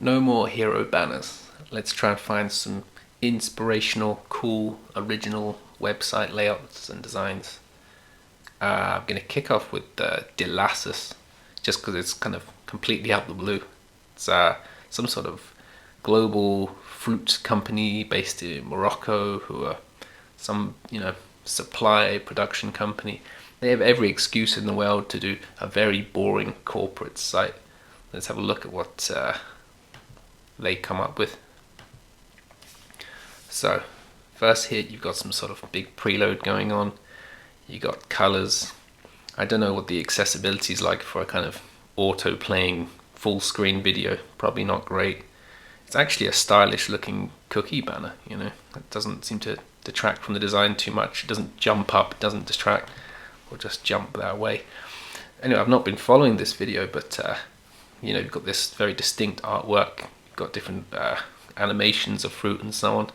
No more hero banners. Let's try and find some inspirational, cool, original website layouts and designs. I'm going to kick off with Delassus, just because it's kind of completely out of the blue. It's some sort of global fruit company based in Morocco, who are some, supply production company. They have every excuse in the world to do a very boring corporate site. Let's have a look at what they come up with. So, first here you've got some sort of big preload going on. You got colors. I don't know what the accessibility is like for a kind of auto playing full screen video. Probably not great. It's actually a stylish looking cookie banner, It doesn't seem to detract from the design too much. It doesn't jump up, it doesn't distract, or just jump that way. Anyway, I've not been following this video, but you've got this very distinct artwork. You've got different animations of fruit and so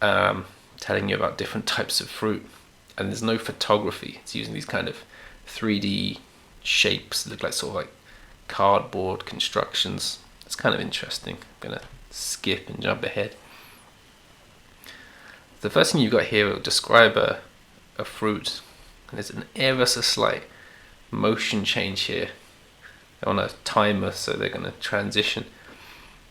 on, telling you about different types of fruit. And there's no photography. It's using these kind of 3D shapes that look like sort of like cardboard constructions. It's kind of interesting. I'm gonna skip and jump ahead. The first thing you've got here will describe a fruit. And there's an ever so slight motion change here. They're on a timer, so they're going to transition.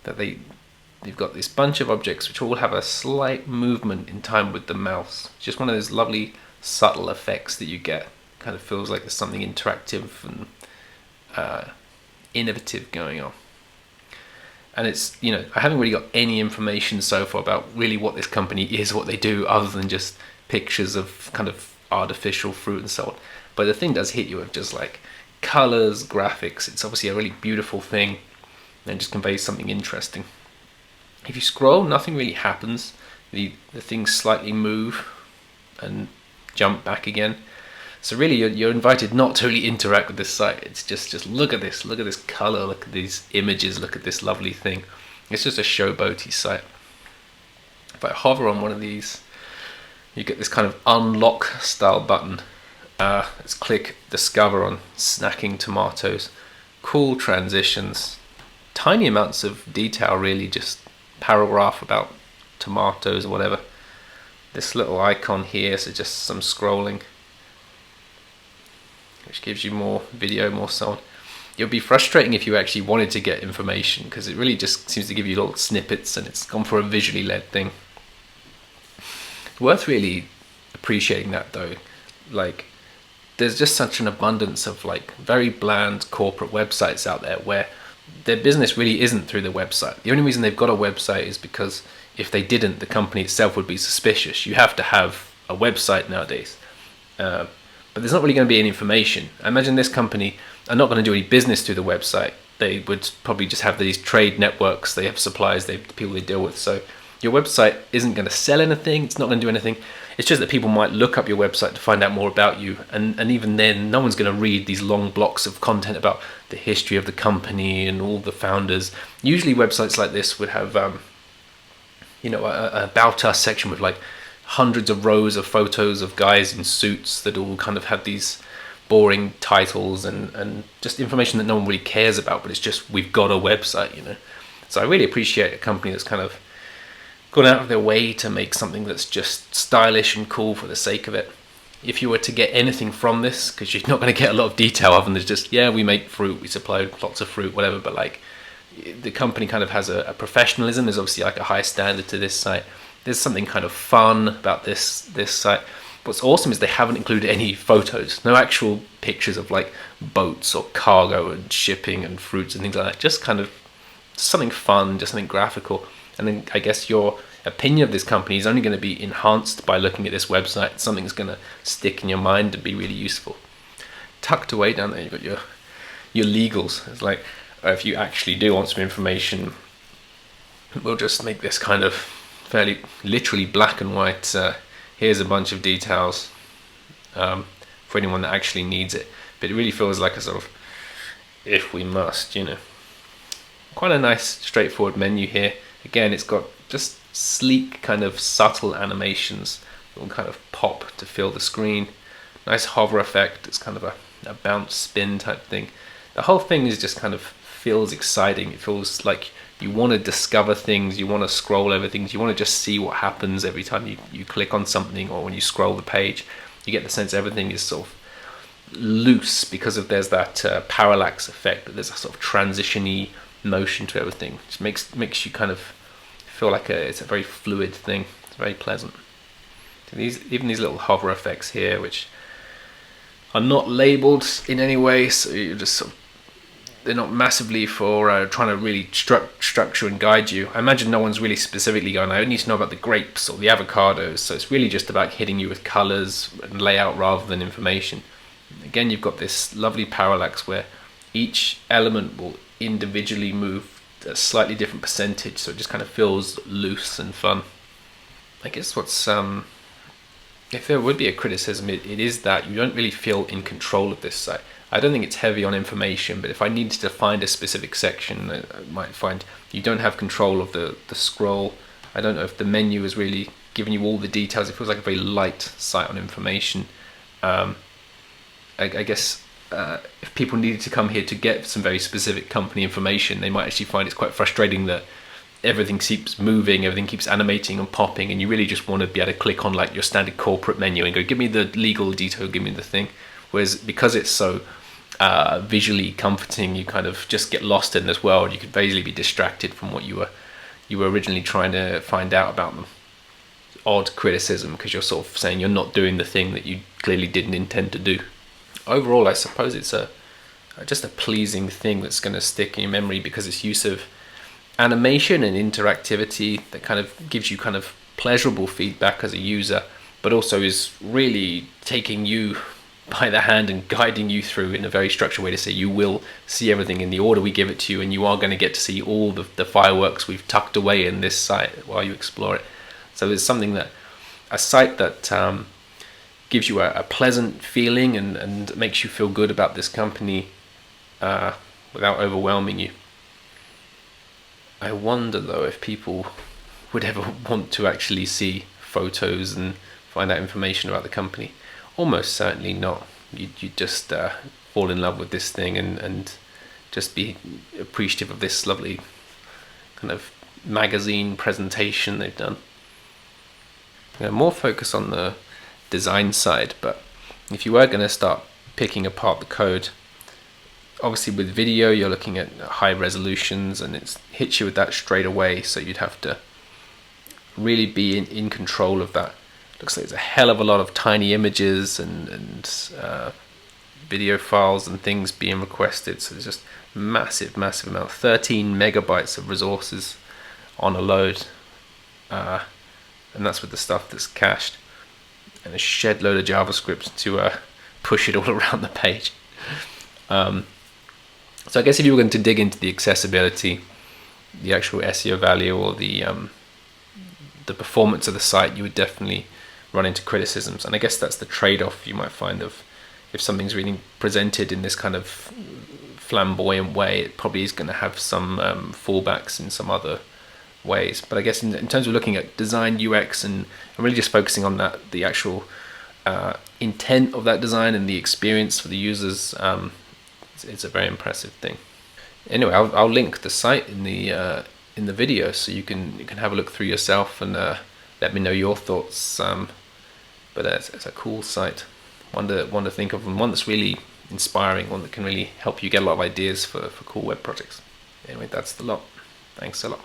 They've got this bunch of objects which all have a slight movement in time with the mouse. It's just one of those lovely subtle effects that you get. Kind of feels like there's something interactive and innovative going on. And it's, I haven't really got any information so far about really what this company is, what they do, other than just pictures of kind of artificial fruit and so on. But the thing does hit you with just like colors, graphics. It's obviously a really beautiful thing and just conveys something interesting. If you scroll, nothing really happens. The things slightly move and jump back again. So really you're invited not to really interact with this site. It's just look at this color, look at these images, look at this lovely thing. It's just a showboaty site. If I hover on one of these, you get this kind of unlock style button. Let's click discover on snacking tomatoes. Cool transitions, tiny amounts of detail, really just paragraph about tomatoes or whatever. This little icon here, so just some scrolling, which gives you more video, more so on. It would be frustrating if you actually wanted to get information, because it really just seems to give you little snippets and it's gone for a visually led thing. Worth really appreciating that though. Like, there's just such an abundance of like very bland corporate websites out there where their business really isn't through the website. The only reason they've got a website is because if they didn't, the company itself would be suspicious. You have to have a website nowadays. But there's not really going to be any information. I imagine this company are not going to do any business through the website. They would probably just have these trade networks. They have suppliers, they have people they deal with. So your website isn't going to sell anything. It's not going to do anything. It's just that people might look up your website to find out more about you. And even then, no one's going to read these long blocks of content about the history of the company and all the founders. Usually websites like this would have, a about us section with like hundreds of rows of photos of guys in suits that all kind of have these boring titles and just information that no one really cares about, but it's just, we've got a website, So I really appreciate a company that's kind of gone out of their way to make something that's just stylish and cool for the sake of it. If you were to get anything from this, because you're not going to get a lot of detail other than just, we make fruit, we supply lots of fruit, whatever, but like the company kind of has a professionalism. There's obviously like a high standard to this site. There's something kind of fun about this site. What's awesome is they haven't included any photos, no actual pictures of like boats or cargo and shipping and fruits and things like that. Just kind of something fun, just something graphical. And then I guess your opinion of this company is only going to be enhanced by looking at this website. Something's going to stick in your mind and be really useful. Tucked away down there, you've got your legals. It's like, if you actually do want some information, we'll just make this kind of fairly literally black and white. Here's a bunch of details for anyone that actually needs it. But it really feels like a sort of, if we must, Quite a nice straightforward menu here. Again, it's got just sleek kind of subtle animations that will kind of pop to fill the screen. Nice hover effect. It's kind of a bounce spin type thing. The whole thing is just kind of feels exciting. It feels like You want to discover things, you want to scroll over things, you want to just see what happens every time you click on something, or when you scroll the page. You get the sense everything is sort of loose because of there's that parallax effect, that there's a sort of transition-y motion to everything. It makes you kind of feel like it's a very fluid thing. It's very pleasant. Even these little hover effects here, which are not labeled in any way, so you just sort of, they're not massively for trying to really structure and guide you. I imagine no one's really specifically going, I need to know about the grapes or the avocados, so it's really just about hitting you with colors and layout rather than information. Again, you've got this lovely parallax where each element will individually move a slightly different percentage, so it just kind of feels loose and fun. I guess what's if there would be a criticism, it is that you don't really feel in control of this site. I don't think it's heavy on information, but if I needed to find a specific section, I might find you don't have control of the scroll. I don't know if the menu is really giving you all the details. It feels like a very light site on information. I guess if people needed to come here to get some very specific company information, they might actually find it's quite frustrating that everything keeps moving, everything keeps animating and popping, and you really just want to be able to click on like your standard corporate menu and go, give me the legal detail, give me the thing. Whereas because it's so visually comforting, you kind of just get lost in this world. You could basically be distracted from what you were originally trying to find out about them. Odd criticism, because you're sort of saying you're not doing the thing that you clearly didn't intend to do. Overall, I suppose it's just a pleasing thing that's going to stick in your memory because its use of animation and interactivity that kind of gives you kind of pleasurable feedback as a user, but also is really taking you by the hand and guiding you through in a very structured way to say you will see everything in the order we give it to you, and you are going to get to see all the fireworks we've tucked away in this site while you explore it. So it's something that a site that gives you a pleasant feeling and makes you feel good about this company without overwhelming you. I wonder though if people would ever want to actually see photos and find out information about the company. Almost certainly not. You'd just fall in love with this thing and just be appreciative of this lovely kind of magazine presentation they've done. More focus on the design side, but if you were going to start picking apart the code, obviously with video you're looking at high resolutions and it hits you with that straight away, so you'd have to really be in control of that. Looks like there's a hell of a lot of tiny images and video files and things being requested, so there's just massive amount, 13 megabytes of resources on a load, and that's with the stuff that's cached, and a shed load of JavaScript to push it all around the page. So I guess if you were going to dig into the accessibility, the actual SEO value, or the performance of the site, you would definitely run into criticisms. And I guess that's the trade-off you might find of if something's really presented in this kind of flamboyant way, it probably is going to have some fallbacks in some other ways. But I guess in terms of looking at design, UX, and really just focusing on that, the actual intent of that design and the experience for the users, it's a very impressive thing. Anyway, I'll link the site in the video so you can have a look through yourself and let me know your thoughts. But it's a cool site, one to think of, and one that's really inspiring, one that can really help you get a lot of ideas for cool web projects. Anyway, that's the lot. Thanks a lot.